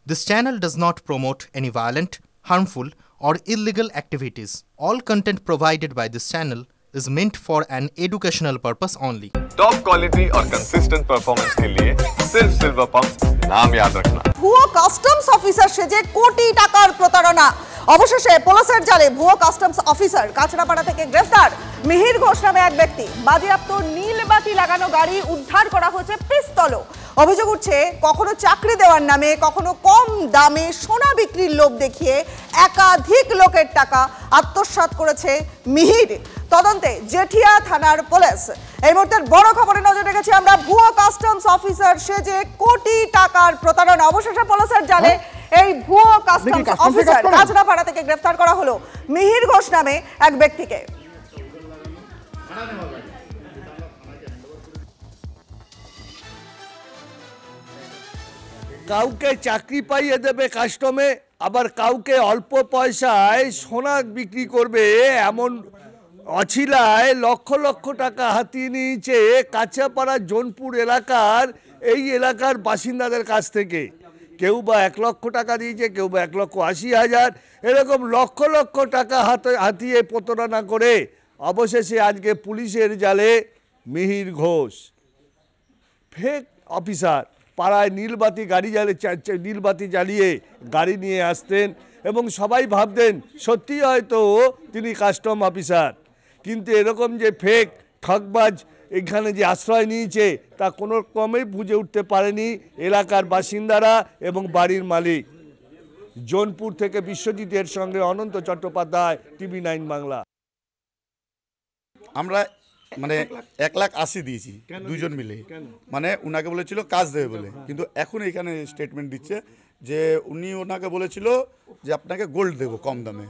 This channel does not promote any violent, harmful, or illegal activities. All content provided by this channel is meant for an educational purpose only. Top quality और consistent performance के लिए सिर्फ silver pumps नाम याद रखना। ভুয়ো customs officer সেজে কোটি টাকার প্রতারণা। অবশেষে পুলিশের জালে ভুয়ো কাস্টমস অফিসার কাঁচরাপাড়া থেকে গ্রেফতার মিহির ঘোষ নামে এক ব্যক্তি। বাজেয়াপ্ত নীলবাতি লাগানো গাড়ি উদ্ধার করা হয়েছে পিস্তলও। অভিযোগ উঠছে কখনো চাকরি দেওয়ার নামে কখনো কম দামে সোনা বিক্রির লোভ দেখিয়ে একাধিক লোকের টাকা আত্মসাৎ করেছে মিহির। তদন্তে জেঠিয়া থানার পুলিশ। এই মুহূর্তের বড় খবরে নজর রেখেছি আমরা, ভুয়ো কাস্টমস অফিসার সেজে কোটি টাকার প্রতারণা। অবশেষে পুলিশের জালে এই ভুয়ো কাস্টমস অফিসার কাঁচরাপাড়া থেকে গ্রেফতার করা হলো মিহির ঘোষ নামে এক ব্যক্তিকে। কাউকে চাকরি পাইয়ে দেবে কাস্টমে, আবার কাউকে অল্প পয়সায় সোনা বিক্রি করবে এমন অছিলায় লক্ষ লক্ষ টাকা হাতিয়ে নিয়েছে কাঁচরাপাড়া জোনপুর এলাকার এই এলাকার বাসিন্দাদের কাছ থেকে। কেউ বা 1 লক্ষ টাকা দিয়েছে, কেউ বা 1,80,000, এরকম লক্ষ লক্ষ টাকা হাতিয়ে প্রতারণা করে অবশেষে আজকে পুলিশের জালে মিহির ঘোষ। ফেক অফিসার পাড়ায় নীলবাতি জ্বালিয়ে গাড়ি নিয়ে আসতেন এবং সবাই ভাবতেন সত্যি হয়তো তিনি কাস্টম অফিসার, কিন্তু এরকম যে ফেক ঠকবাজ এখানে যে আশ্রয় নিয়েছে তা কোনো ক্রমেই বুঝে উঠতে পারেনি এলাকার বাসিন্দারা এবং বাড়ির মালিক। জোনপুর থেকে বিশ্বজিতের সঙ্গে অনন্ত চট্টোপাধ্যায়, TV9 বাংলা। আমরা মানে 1,80,000 দিয়েছি দুজন মিলে, মানে উনাকে বলেছিল কাজ দেবে বলে, কিন্তু এখন এখানে স্টেটমেন্ট দিচ্ছে যে উনি ওনাকে বলেছিল যে আপনাকে গোল্ড দেবো কম দামে।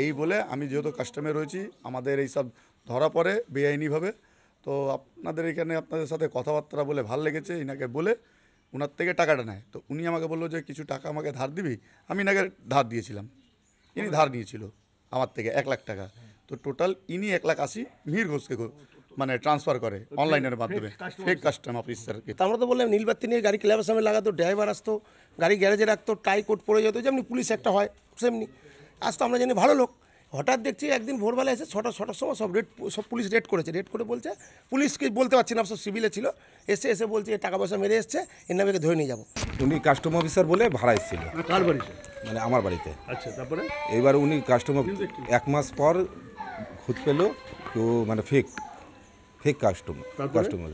এই বলে আমি যেহেতু কাস্টমে রয়েছি, আমাদের এই সব ধরা পড়ে বেআইনিভাবে, তো আপনাদের এখানে আপনাদের সাথে কথাবার্তা বলে ভাল লেগেছে, ইনাকে বলে ওনার থেকে টাকাটা নেয়। তো উনি আমাকে বললো যে কিছু টাকা আমাকে ধার দিবি, আমি ইনাকে ধার দিয়েছিলাম, ইনি ধার নিয়েছিল আমার থেকে 1 লাখ টাকা। তো টোটাল ইনি 1,80,000 মিহির ঘোষকে মানে ট্রান্সফার করে অনলাইনের মাধ্যমে ফেক কাস্টম অফিসারকে। আমরা তো বললাম নীলবাতি নিয়ে গাড়ি ক্লাবের সামনে লাগাতো, ড্রাইভার আসতো, গাড়ি গ্যারেজে রাখতো, টাই কোট পরে যেত, যেমনি পুলিশ একটা হয় সেমনি আসতো। আমরা জানি ভালো লোক। হঠাৎ দেখছি একদিন ভোরবেলা এসে ছটার সময় সব পুলিশ রেড করেছে। রেড করে বলছে, পুলিশকে বলতে পারছি না, সব সিভিলে ছিল, এসে বলছে টাকা পয়সা মেরে এসছে, এর নামে ধরে নিয়ে যাবো। উনি কাস্টম অফিসার বলে ভাড়া এসেছিল। কার বাড়িতে? মানে আমার বাড়িতে। আচ্ছা, তারপরে এইবার উনি কাস্টমার 1 মাস পর খুঁজ পেল কেউ মানে ফেক কাস্টমার।